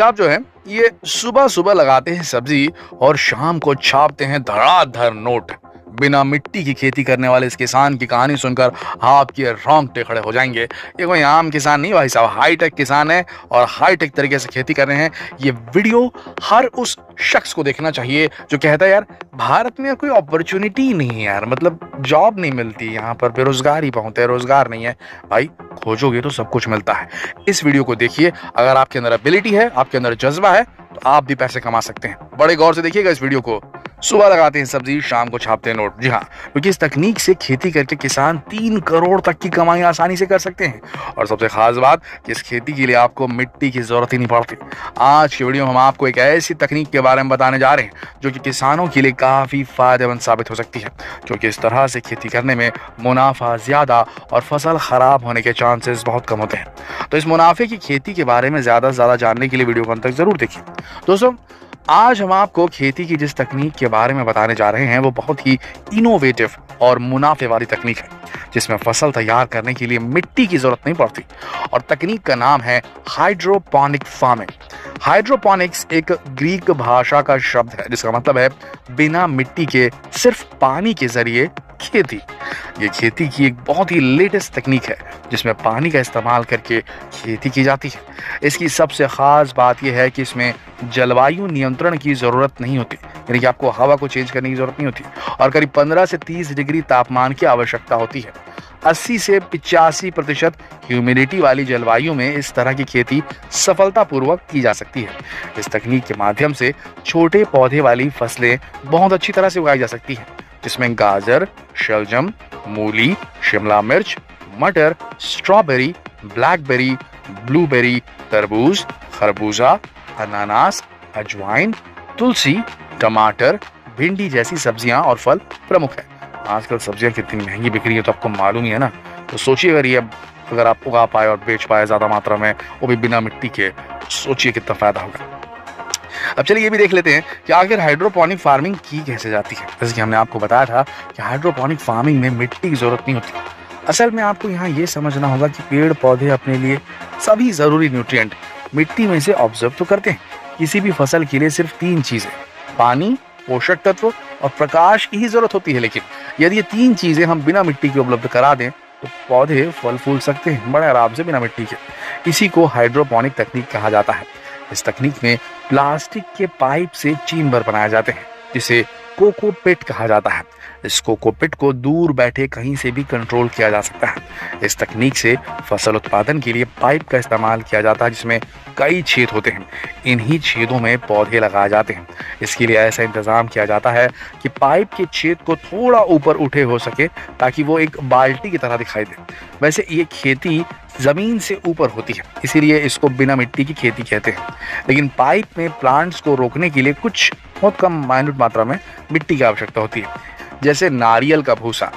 साहब जो है ये सुबह सुबह लगाते हैं सब्जी और शाम को छापते हैं धड़ाधड़ नोट। बिना मिट्टी की खेती करने वाले इस किसान की कहानी सुनकर आपके रोंगटे खड़े हो जाएंगे। ये कोई आम किसान नहीं भाई साहब, हाईटेक किसान है और हाईटेक तरीके से खेती कर रहे हैं। ये वीडियो हर उस शख्स को देखना चाहिए जो कहता है यार भारत में कोई अपॉर्चुनिटी नहीं है, यार मतलब जॉब नहीं मिलती, यहाँ पर बेरोजगारी बहुत है, रोजगार नहीं है। भाई खोजोगे तो सब कुछ मिलता है। इस वीडियो को देखिए, अगर आपके अंदर एबिलिटी है, आपके अंदर जज्बा है तो आप भी पैसे कमा सकते हैं। बड़े गौर से देखिएगा इस वीडियो को। सुबह लगाते हैं सब्जी, शाम को छापते हैं नोट। जी हाँ, क्योंकि इस तकनीक से खेती करके किसान 3 करोड़ तक की कमाई आसानी से कर सकते हैं। और सबसे खास बात कि इस खेती के लिए आपको मिट्टी की जरूरत ही नहीं पड़ती। आज की वीडियो में हम आपको एक ऐसी तकनीक के बारे में बताने जा रहे हैं जो कि किसानों के लिए काफी फायदेमंद साबित हो सकती है, क्योंकि इस तरह से खेती करने में मुनाफा ज्यादा और फसल खराब होने के चांसेस बहुत कम होते हैं। तो इस मुनाफे की खेती के बारे में ज्यादा से ज्यादा जानने के लिए वीडियो को अंत तक जरूर देखिए। दोस्तों, आज हम आपको खेती की जिस तकनीक के बारे में बताने जा रहे हैं वो बहुत ही इनोवेटिव और मुनाफे वाली तकनीक है, जिसमें फसल तैयार करने के लिए मिट्टी की जरूरत नहीं पड़ती। और तकनीक का नाम है हाइड्रोपोनिक फार्मिंग। हाइड्रोपोनिक्स एक ग्रीक भाषा का शब्द है जिसका मतलब है बिना मिट्टी के सिर्फ पानी के जरिए खेती। ये खेती की एक बहुत ही लेटेस्ट तकनीक है जिसमें पानी का इस्तेमाल करके खेती की जाती है। इसकी सबसे खास बात यह है कि इसमें जलवायु नियंत्रण की जरूरत नहीं होती, यानी कि आपको हवा को चेंज करने की जरूरत नहीं होती, और करीब 15 से 30 डिग्री तापमान की आवश्यकता होती है। 80 से 85% ह्यूमिडिटी वाली जलवायु में इस तरह की खेती सफलतापूर्वक की जा सकती है। इस तकनीक के माध्यम से छोटे पौधे वाली फसलें बहुत अच्छी तरह से उगाई जा सकती हैं, जिसमें गाजर, शलजम, मूली, शिमला मिर्च, मटर, स्ट्रॉबेरी, ब्लैकबेरी, ब्लूबेरी, तरबूज, खरबूजा, अनानास, अजवाइन, तुलसी, टमाटर, भिंडी जैसी सब्जियां और फल प्रमुख है। आजकल सब्जियां कितनी महंगी बिक रही है तो आपको मालूम ही है ना। तो सोचिए अगर आप उगा पाए और बेच पाए ज्यादा मात्रा में, वो भी बिना मिट्टी के, सोचिए कितना फायदा होगा। अब चलिए ये भी देख लेते हैं कि आखिर हाइड्रोपोनिक फार्मिंग की कैसे जाती है। जैसे कि हमने आपको बताया था कि हाइड्रोपोनिक फार्मिंग में मिट्टी की जरूरत नहीं होती। असल में आपको यहाँ ये समझना होगा कि पेड़ पौधे अपने लिए सभी जरूरी न्यूट्रिएंट मिट्टी में से ऑब्जर्व तो करते हैं। किसी भी फसल के लिए सिर्फ 3 चीजें, पानी, पोषक तत्व और प्रकाश की ही जरूरत होती है। लेकिन यदि ये 3 चीजें हम बिना मिट्टी के उपलब्ध करा दें तो पौधे फल फूल सकते हैं बड़े आराम से बिना मिट्टी के। इसी को हाइड्रोपोनिक तकनीक कहा जाता है। इस तकनीक में प्लास्टिक के पाइप से चेम्बर बनाए जाते हैं जिसे कोकोपिट कहा जाता है। इस कोकोपिट को दूर बैठे कहीं से भी कंट्रोल किया जा सकता है। इस तकनीक से फसल उत्पादन के लिए पाइप का इस्तेमाल किया जाता है जिसमें कई छेद होते हैं। इन्हीं छेदों में पौधे लगाए जाते हैं। इसके लिए ऐसा इंतजाम किया जाता है कि पाइप के छेद को थोड़ा ऊपर उठे हो सके ताकि वो एक बाल्टी की तरह दिखाई दे। वैसे ये खेती जमीन से ऊपर होती है, इसीलिए इसको बिना मिट्टी की खेती कहते हैं। लेकिन पाइप में प्लांट्स को रोकने के लिए कुछ बहुत कम माइन्यूट मात्रा में मिट्टी की आवश्यकता होती है, जैसे नारियल का भूसा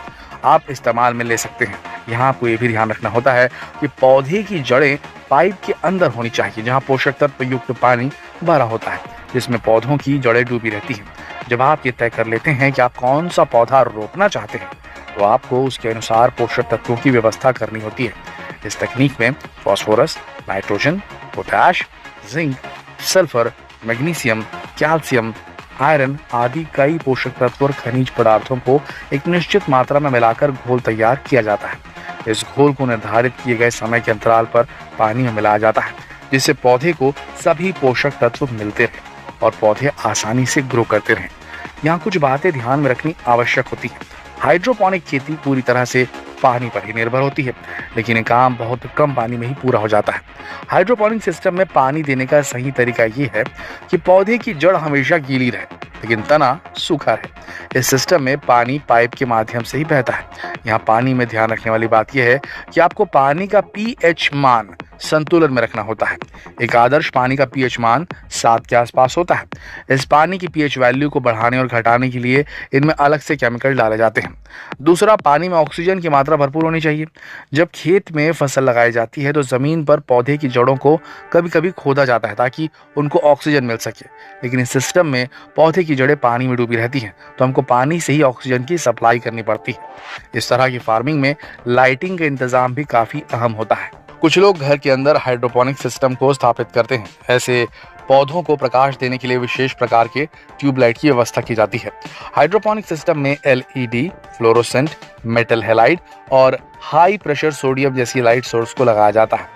आप इस्तेमाल में ले सकते हैं। यहाँ आपको ये भी ध्यान रखना होता है कि पौधे की जड़ें पाइप के अंदर होनी चाहिए, जहाँ पोषक तत्व युक्त पानी भरा होता है, जिसमें पौधों की जड़ें डूबी रहती हैं। जब आप ये तय कर लेते हैं कि आप कौन सा पौधा रोपना चाहते हैं तो आपको उसके अनुसार पोषक तत्वों की व्यवस्था करनी होती है। इस तकनीक में phosphorus, nitrogen, potash, zinc, sulphur, magnesium, calcium, iron आदि कई पोषक तत्व और खनिज पदार्थों को एक निश्चित मात्रा में मिलाकर घोल तैयार किया जाता है। इस घोल को निर्धारित किए गए समय के अंतराल पर पानी में मिलाया जाता है, जिससे पौधे को सभी पोषक तत्व मिलते रहे और पौधे आसानी से ग्रो करते रहें। यहाँ कुछ बातें ध्यान में रखनी आवश्यक होती है। हाइड्रोपोनिक खेती पूरी तरह से पानी पर ही निर्भर होती है, लेकिन ये काम बहुत कम पानी में ही पूरा हो जाता है। हाइड्रोपोनिक सिस्टम में पानी देने का सही तरीका ये है कि पौधे की जड़ हमेशा गीली रहे लेकिन तना सूखा रहे। इस सिस्टम में पानी पाइप के माध्यम से ही बहता है। यहाँ पानी में ध्यान रखने वाली बात यह है कि आपको पानी का पीएच मान संतुलन में रखना होता है। एक आदर्श पानी का पीएच मान 7 के आसपास होता है। इस पानी की पीएच वैल्यू को बढ़ाने और घटाने के लिए इनमें अलग से केमिकल डाले जाते हैं। दूसरा, पानी में ऑक्सीजन की मात्रा भरपूर होनी चाहिए। जब खेत में फसल लगाई जाती है तो जमीन पर पौधे की जड़ों को कभी कभी खोदा जाता है ताकि उनको ऑक्सीजन मिल सके, लेकिन इस सिस्टम में पौधे की जड़ें पानी में डूबी रहती हैं तो हमको पानी से ही ऑक्सीजन की सप्लाई करनी पड़ती है। इस तरह की फार्मिंग में लाइटिंग का इंतजाम भी काफी अहम होता है। कुछ लोग घर के अंदर हाइड्रोपोनिक सिस्टम को स्थापित करते हैं। ऐसे पौधों को प्रकाश देने के लिए विशेष प्रकार के ट्यूबलाइट की व्यवस्था की जाती है। हाइड्रोपोनिक सिस्टम में एलईडी, फ्लोरोसेंट, मेटल हैलाइड और हाई प्रेशर सोडियम जैसी लाइट सोर्स को लगाया जाता है।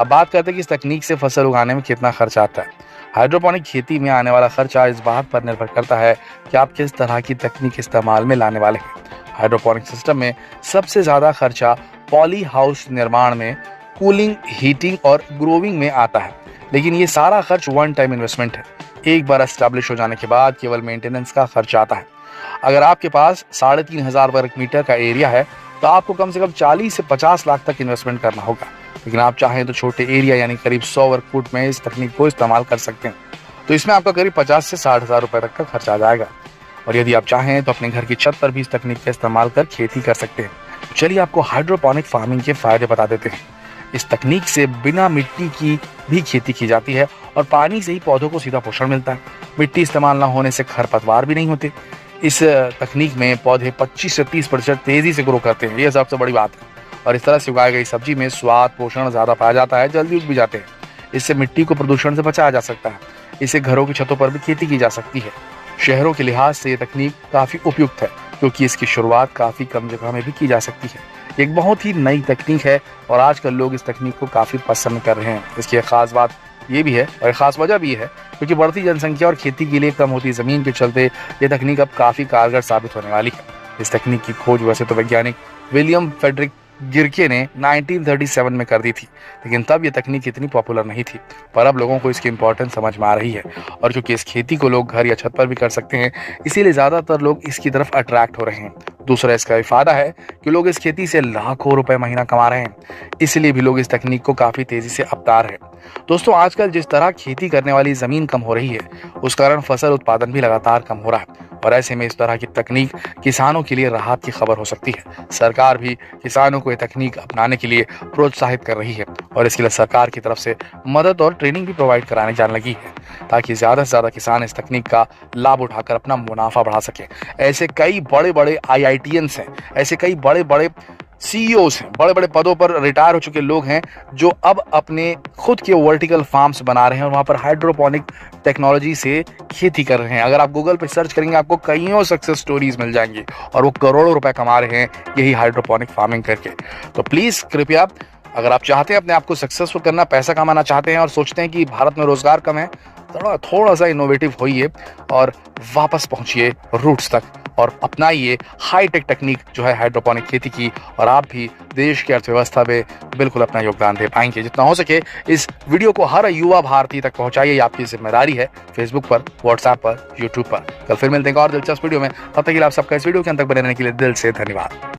अब बात करते हैं कि इस तकनीक से फसल उगाने में कितना खर्च आता है। हाइड्रोपोनिक खेती में आने वाला खर्चा इस बात पर निर्भर करता है कि आप किस तरह की तकनीक इस्तेमाल में लाने वाले हैं। हाइड्रोपोनिक सिस्टम में सबसे ज्यादा खर्चा पॉली हाउस निर्माण में, कूलिंग, हीटिंग और ग्रोविंग में आता है, लेकिन ये सारा खर्च वन टाइम इन्वेस्टमेंट है। एक बार एस्टैब्लिश हो जाने के बाद केवल मेंटेनेंस का खर्च आता है। अगर आपके पास 3,500 वर्ग मीटर का एरिया है तो आपको कम से कम 40 से 50 लाख तक इन्वेस्टमेंट करना होगा, लेकिन आप चाहें तो छोटे एरिया यानी करीब 100 वर्ग फुट में इस तकनीक को इस्तेमाल कर सकते हैं। तो इसमें आपका करीब 50 से 60 हज़ार रुपए तक का खर्च आ जाएगा। और यदि आप चाहें तो अपने घर की छत पर भी इस तकनीक का इस्तेमाल कर खेती कर सकते हैं। चलिए आपको हाइड्रोपोनिक फार्मिंग के फायदे बता देते हैं। इस तकनीक से बिना मिट्टी की भी खेती की जाती है और पानी से ही पौधों को सीधा पोषण मिलता है। मिट्टी इस्तेमाल ना होने से खरपतवार भी नहीं होते। इस तकनीक में पौधे 25 से 30% तेजी से ग्रो करते हैं, ये सबसे बड़ी बात है। और इस तरह से उगाई गई सब्जी में स्वाद, पोषण ज्यादा पाया जाता है, जल्दी उग भी जाते हैं। इससे मिट्टी को प्रदूषण से बचाया जा सकता है। इसे घरों की छतों पर भी खेती की जा सकती है। शहरों के लिहाज से ये तकनीक काफी उपयुक्त है, क्योंकि इसकी शुरुआत काफी कम जगह में भी की जा सकती है। एक बहुत ही नई तकनीक है और आजकल लोग इस तकनीक को काफी पसंद कर रहे हैं। इसकी एक खास बात ये भी है और एक खास वजह भी है, क्योंकि बढ़ती जनसंख्या और खेती के लिए कम होती जमीन के चलते ये तकनीक अब काफी कारगर साबित होने वाली है। इस तकनीक की खोज वैसे तो वैज्ञानिक विलियम फेडरिक गिरके ने 1937 में कर दी थी, लेकिन तब ये तकनीक इतनी पॉपुलर नहीं थी। पर अब लोगों को इसकी इंपॉर्टेंस समझ में आ रही है, और क्योंकि इस खेती को लोग घर या छत पर भी कर सकते हैं, इसीलिए ज्यादातर लोग इसकी तरफ अट्रैक्ट हो रहे हैं। दूसरा इसका फायदा है कि लोग इस खेती से लाखों रुपए महीना कमा रहे हैं, इसलिए भी लोग इस तकनीक को काफी तेजी से अपना रहे हैं। दोस्तों, आजकल जिस तरह खेती करने वाली जमीन कम हो रही है, उस कारण फसल उत्पादन भी लगातार कम हो रहा है, और ऐसे में इस तरह की तकनीक किसानों के लिए राहत की खबर हो सकती है। सरकार भी किसानों को ये तकनीक अपनाने के लिए प्रोत्साहित कर रही है, और इसके लिए सरकार की तरफ से मदद और ट्रेनिंग भी प्रोवाइड कराने जाने लगी है, ताकि ज्यादा से ज्यादा किसान इस तकनीक का लाभ उठाकर अपना मुनाफा बढ़ा सके। ऐसे कई बड़े बड़े IITians हैं, ऐसे कई बड़े बड़े CEOs हैं, बड़े बड़े पदों पर रिटायर हो चुके लोग हैं, जो अब अपने खुद के वर्टिकल फार्म्स बना रहे हैं और वहां पर हाइड्रोपोनिक टेक्नोलॉजी से खेती कर रहे हैं। अगर आप गूगल पे सर्च करेंगे, आपको कईयों सक्सेस स्टोरीज मिल जाएंगी, और वो करोड़ों रुपए कमा रहे हैं यही हाइड्रोपोनिक फार्मिंग करके। तो प्लीज कृपया, अगर आप चाहते हैं अपने आप को सक्सेसफुल करना, पैसा कमाना चाहते हैं और सोचते हैं कि भारत में रोजगार कम है, थोड़ा सा इनोवेटिव होइए और वापस पहुंचिए रूट्स तक और अपनाइए हाईटेक टेक्निक जो है हाइड्रोपोनिक खेती की, और आप भी देश की अर्थव्यवस्था में बिल्कुल अपना योगदान दे पाएंगे। जितना हो सके इस वीडियो को हर युवा भारतीय तक पहुंचाइए, आपकी जिम्मेदारी है। फेसबुक पर, व्हाट्सएप पर, यूट्यूब पर। कल फिर मिलते हैं और दिलचस्प वीडियो में। तब तक के लिए आप सबका इस वीडियो के अंत तक बने रहने के लिए दिल से धन्यवाद।